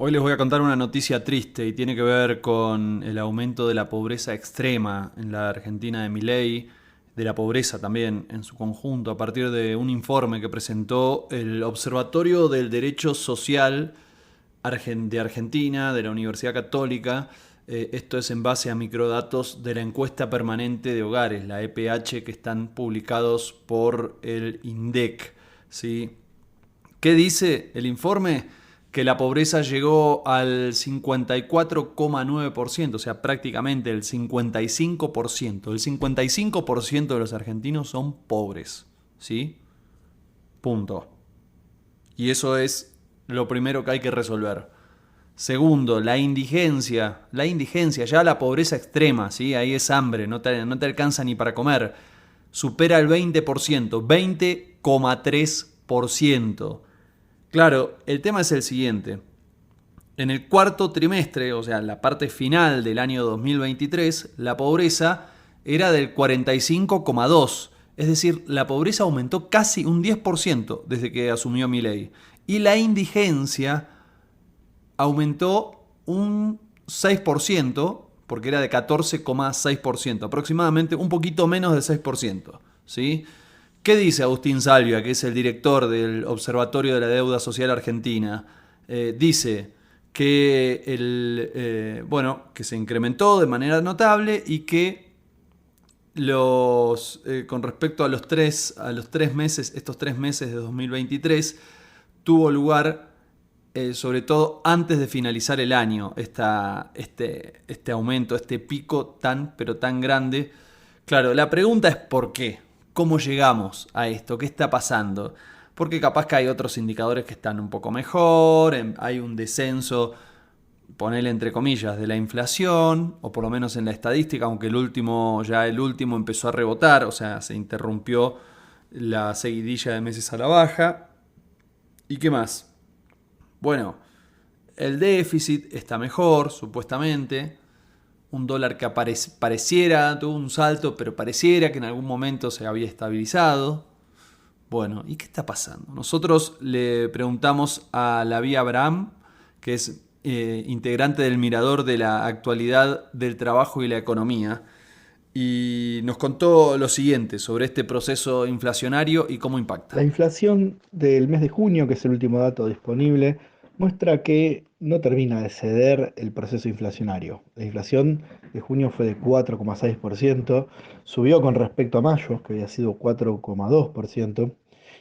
Hoy les voy a contar una noticia triste y tiene que ver con el aumento de la pobreza extrema en la Argentina de Milei, de la pobreza también en su conjunto, a partir de un informe que presentó el Observatorio del Derecho Social de Argentina, de la Universidad Católica. Esto es en base a microdatos de la encuesta permanente de hogares, la EPH, que están publicados por el INDEC. ¿Sí? ¿Qué dice el informe? Que la pobreza llegó al 54,9%, o sea, prácticamente el 55%. El 55% de los argentinos son pobres, ¿sí? Punto. Y eso es lo primero que hay que resolver. Segundo, la indigencia. La indigencia, ya la pobreza extrema, ¿sí? Ahí es hambre, no te alcanza ni para comer. Supera el 20%, 20,3%. Claro, el tema es el siguiente. En el cuarto trimestre, o sea, en la parte final del año 2023, la pobreza era del 45,2%. Es decir, la pobreza aumentó casi un 10% desde que asumió Milei. Y la indigencia aumentó un 6%, porque era de 14,6%, aproximadamente un poquito menos del 6%. ¿Sí? ¿Qué dice Agustín Salvia, que es el director del Observatorio de la Deuda Social Argentina? Dice que, que se incrementó de manera notable y que con respecto a los tres meses, estos 3 meses de 2023, tuvo lugar, sobre todo antes de finalizar el año, este aumento, este pico tan, pero tan grande. Claro, la pregunta es ¿por qué? ¿Cómo llegamos a esto? ¿Qué está pasando? Porque capaz que hay otros indicadores que están un poco mejor, hay un descenso, ponele entre comillas, de la inflación, o por lo menos en la estadística, aunque el último empezó a rebotar, o sea, se interrumpió la seguidilla de meses a la baja. ¿Y qué más? Bueno, el déficit está mejor, supuestamente. Un dólar que pareciera, tuvo un salto, pero pareciera que en algún momento se había estabilizado. Bueno, ¿y qué está pasando? Nosotros le preguntamos a Lavi Abraham, que es integrante del Mirador de la Actualidad del Trabajo y la Economía, y nos contó lo siguiente sobre este proceso inflacionario y cómo La impacta. inflación del mes de junio, que es el último dato disponible, muestra que no termina de ceder el proceso inflacionario. La inflación de junio fue de 4,6%, subió con respecto a mayo, que había sido 4,2%,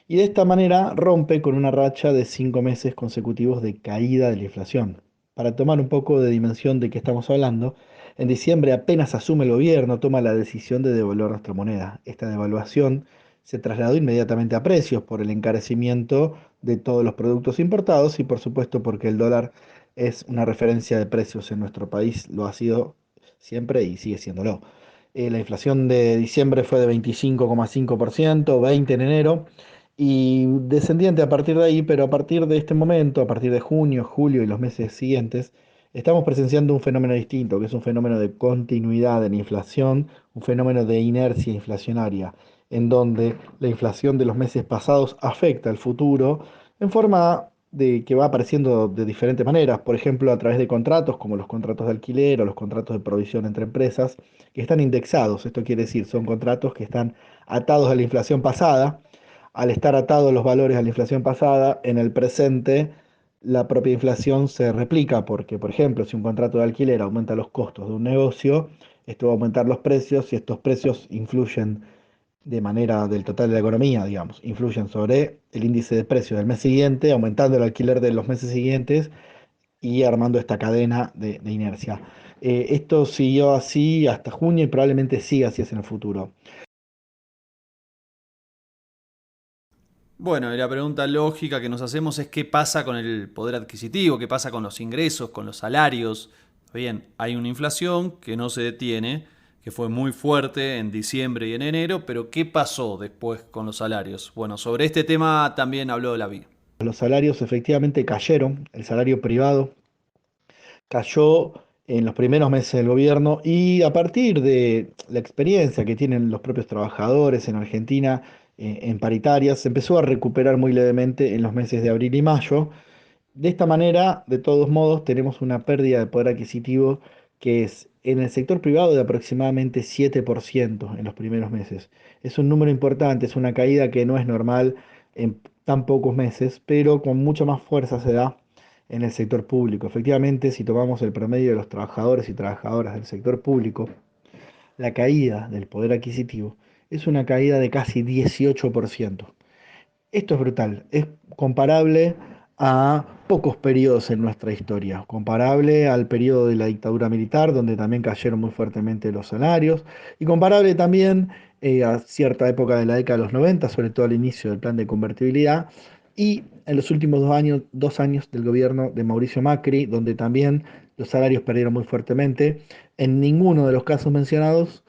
y de esta manera rompe con una racha de 5 meses consecutivos de caída de la inflación. Para tomar un poco de dimensión de qué estamos hablando, en diciembre apenas asume el gobierno, toma la decisión de devaluar nuestra moneda. Esta devaluación se trasladó inmediatamente a precios por el encarecimiento de todos los productos importados y por supuesto porque el dólar es una referencia de precios en nuestro país, lo ha sido siempre y sigue siéndolo. La inflación de diciembre fue de 25,5%, 20 en enero y descendiente a partir de ahí, pero a partir de este momento, a partir de junio, julio y los meses siguientes, estamos presenciando un fenómeno distinto, que es un fenómeno de continuidad en inflación, un fenómeno de inercia inflacionaria en donde la inflación de los meses pasados afecta al futuro en forma de que va apareciendo de diferentes maneras, por ejemplo, a través de contratos como los contratos de alquiler o los contratos de provisión entre empresas, que están indexados. Esto quiere decir, son contratos que están atados a la inflación pasada. Al estar atados los valores a la inflación pasada, en el presente la propia inflación se replica porque, por ejemplo, si un contrato de alquiler aumenta los costos de un negocio, esto va a aumentar los precios y estos precios influyen de manera del total de la economía, digamos, influyen sobre el índice de precios del mes siguiente, aumentando el alquiler de los meses siguientes y armando esta cadena de inercia. Esto siguió así hasta junio y probablemente siga así en el futuro. Bueno, y la pregunta lógica que nos hacemos es qué pasa con el poder adquisitivo, qué pasa con los ingresos, con los salarios. Bien, hay una inflación que no se detiene, que fue muy fuerte en diciembre y en enero, pero ¿qué pasó después con los salarios? Bueno, sobre este tema también habló Lavi. Los salarios efectivamente cayeron, el salario privado cayó en los primeros meses del gobierno y a partir de la experiencia que tienen los propios trabajadores en Argentina en paritarias, se empezó a recuperar muy levemente en los meses de abril y mayo, De esta manera, de todos modos, tenemos una pérdida de poder adquisitivo que es en el sector privado de aproximadamente 7% en los primeros meses. Es un número importante, es una caída que no es normal en tan pocos meses, pero con mucha más fuerza se da en el sector público. Efectivamente, si tomamos el promedio de los trabajadores y trabajadoras del sector público, la caída del poder adquisitivo es una caída de casi 18%. Esto es brutal, es comparable a pocos periodos en nuestra historia, comparable al periodo de la dictadura militar, donde también cayeron muy fuertemente los salarios, y comparable también a cierta época de la década de los 90, sobre todo al inicio del plan de convertibilidad, y en los últimos 2 años del gobierno de Mauricio Macri, donde también los salarios perdieron muy fuertemente. En ninguno de los casos mencionados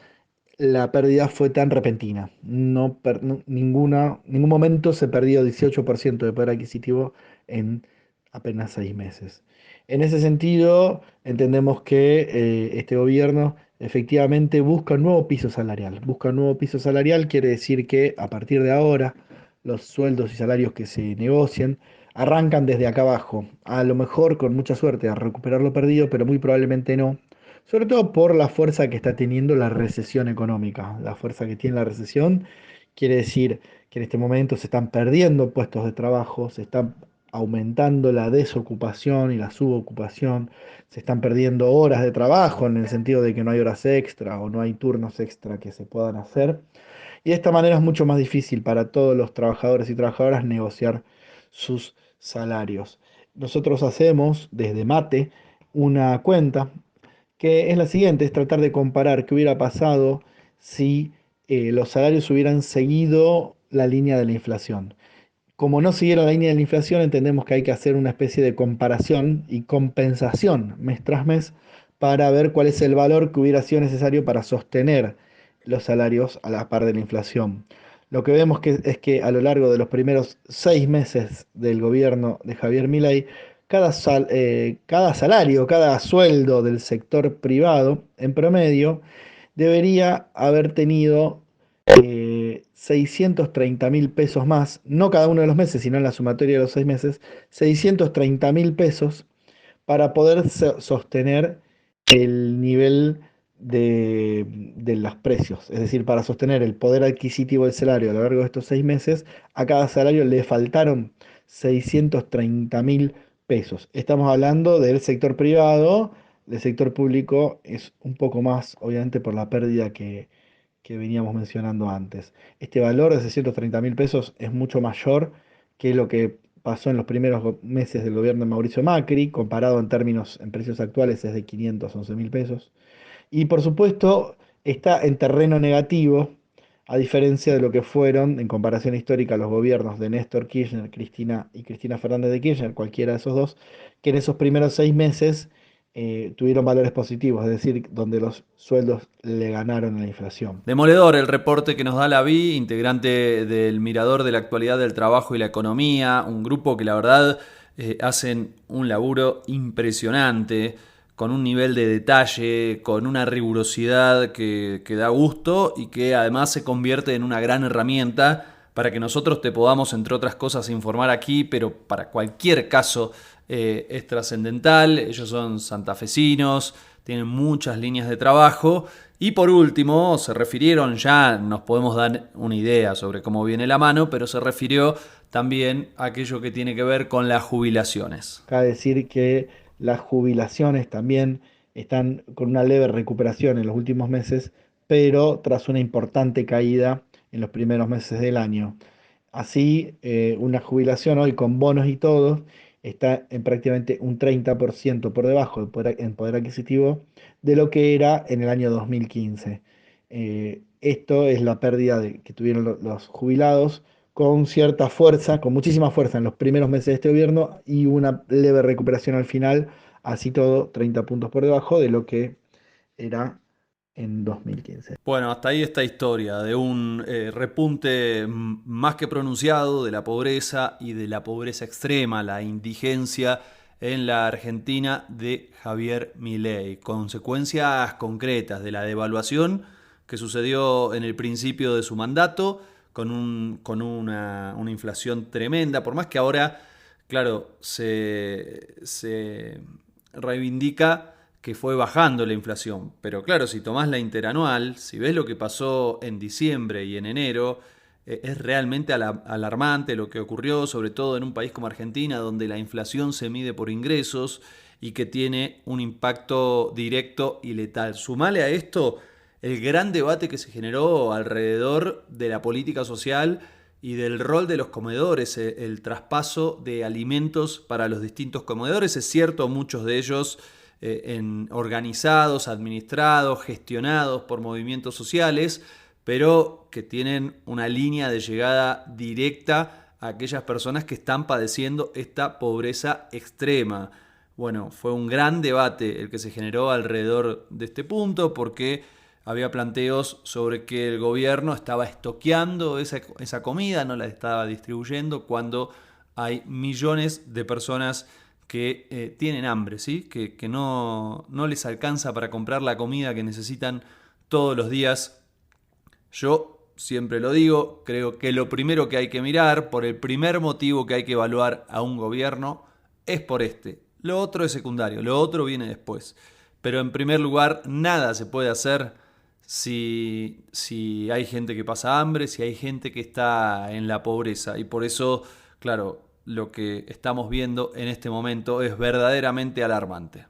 la pérdida fue tan repentina. Ningún momento se perdió 18% de poder adquisitivo en apenas 6 meses. En ese sentido, entendemos que este gobierno efectivamente busca un nuevo piso salarial. Busca un nuevo piso salarial quiere decir que a partir de ahora los sueldos y salarios que se negocien arrancan desde acá abajo. A lo mejor con mucha suerte a recuperar lo perdido, pero muy probablemente no, sobre todo por la fuerza que está teniendo la recesión económica. La fuerza que tiene la recesión quiere decir que en este momento se están perdiendo puestos de trabajo, se están aumentando la desocupación y la subocupación, se están perdiendo horas de trabajo en el sentido de que no hay horas extra o no hay turnos extra que se puedan hacer. Y de esta manera es mucho más difícil para todos los trabajadores y trabajadoras negociar sus salarios. Nosotros hacemos desde Mate una cuenta que es la siguiente, es tratar de comparar qué hubiera pasado si los salarios hubieran seguido la línea de la inflación. Como no siguieron la línea de la inflación, entendemos que hay que hacer una especie de comparación y compensación mes tras mes para ver cuál es el valor que hubiera sido necesario para sostener los salarios a la par de la inflación. Lo que vemos es que a lo largo de los primeros 6 meses del gobierno de Javier Milei, cada salario, cada sueldo del sector privado, en promedio, debería haber tenido 630.000 pesos más, no cada uno de los meses, sino en la sumatoria de los 6 meses, 630.000 pesos para poder sostener el nivel de los precios. Es decir, para sostener el poder adquisitivo del salario a lo largo de estos 6 meses, a cada salario le faltaron 630.000 pesos. Estamos hablando del sector privado, del sector público es un poco más, obviamente, por la pérdida que veníamos mencionando antes. Este valor de 630.000 pesos es mucho mayor que lo que pasó en los primeros meses del gobierno de Mauricio Macri, comparado en términos, en precios actuales es de 511.000 pesos. Y por supuesto está en terreno negativo, a diferencia de lo que fueron en comparación histórica los gobiernos de Néstor Kirchner, Cristina Fernández de Kirchner, cualquiera de esos dos, que en esos primeros 6 meses tuvieron valores positivos, es decir, donde los sueldos le ganaron a la inflación. Demoledor el reporte que nos da la Vi, integrante del Mirador de la Actualidad del Trabajo y la Economía, un grupo que la verdad hacen un laburo impresionante, con un nivel de detalle, con una rigurosidad que da gusto y que además se convierte en una gran herramienta para que nosotros te podamos, entre otras cosas, informar aquí, pero para cualquier caso es trascendental. Ellos son santafesinos, tienen muchas líneas de trabajo. Y por último, se refirieron, ya nos podemos dar una idea sobre cómo viene la mano, pero se refirió también a aquello que tiene que ver con las jubilaciones. Cabe decir que las jubilaciones también están con una leve recuperación en los últimos meses, pero tras una importante caída en los primeros meses del año. Así, una jubilación hoy con bonos y todo está en prácticamente un 30% por debajo en poder adquisitivo de lo que era en el año 2015. Esto es la pérdida que tuvieron los jubilados con cierta fuerza, con muchísima fuerza en los primeros meses de este gobierno y una leve recuperación al final, así todo 30 puntos por debajo de lo que era en 2015. Bueno, hasta ahí esta historia de un repunte más que pronunciado de la pobreza y de la pobreza extrema, la indigencia en la Argentina de Javier Milei. Consecuencias concretas de la devaluación que sucedió en el principio de su mandato con una inflación tremenda, por más que ahora claro, se reivindica que fue bajando la inflación. Pero claro, si tomás la interanual, si ves lo que pasó en diciembre y en enero, es realmente alarmante lo que ocurrió, sobre todo en un país como Argentina, donde la inflación se mide por ingresos y que tiene un impacto directo y letal. Sumale a esto el gran debate que se generó alrededor de la política social y del rol de los comedores, el traspaso de alimentos para los distintos comedores. Es cierto, muchos de ellos organizados, administrados, gestionados por movimientos sociales, pero que tienen una línea de llegada directa a aquellas personas que están padeciendo esta pobreza extrema. Bueno, fue un gran debate el que se generó alrededor de este punto porque había planteos sobre que el gobierno estaba estoqueando esa comida, no la estaba distribuyendo cuando hay millones de personas que tienen hambre, ¿sí? Que no les alcanza para comprar la comida que necesitan todos los días. Yo siempre lo digo, creo que lo primero que hay que mirar, por el primer motivo que hay que evaluar a un gobierno, es por este. Lo otro es secundario, lo otro viene después. Pero en primer lugar, nada se puede hacer si hay gente que pasa hambre, si hay gente que está en la pobreza. Y por eso, claro, lo que estamos viendo en este momento es verdaderamente alarmante.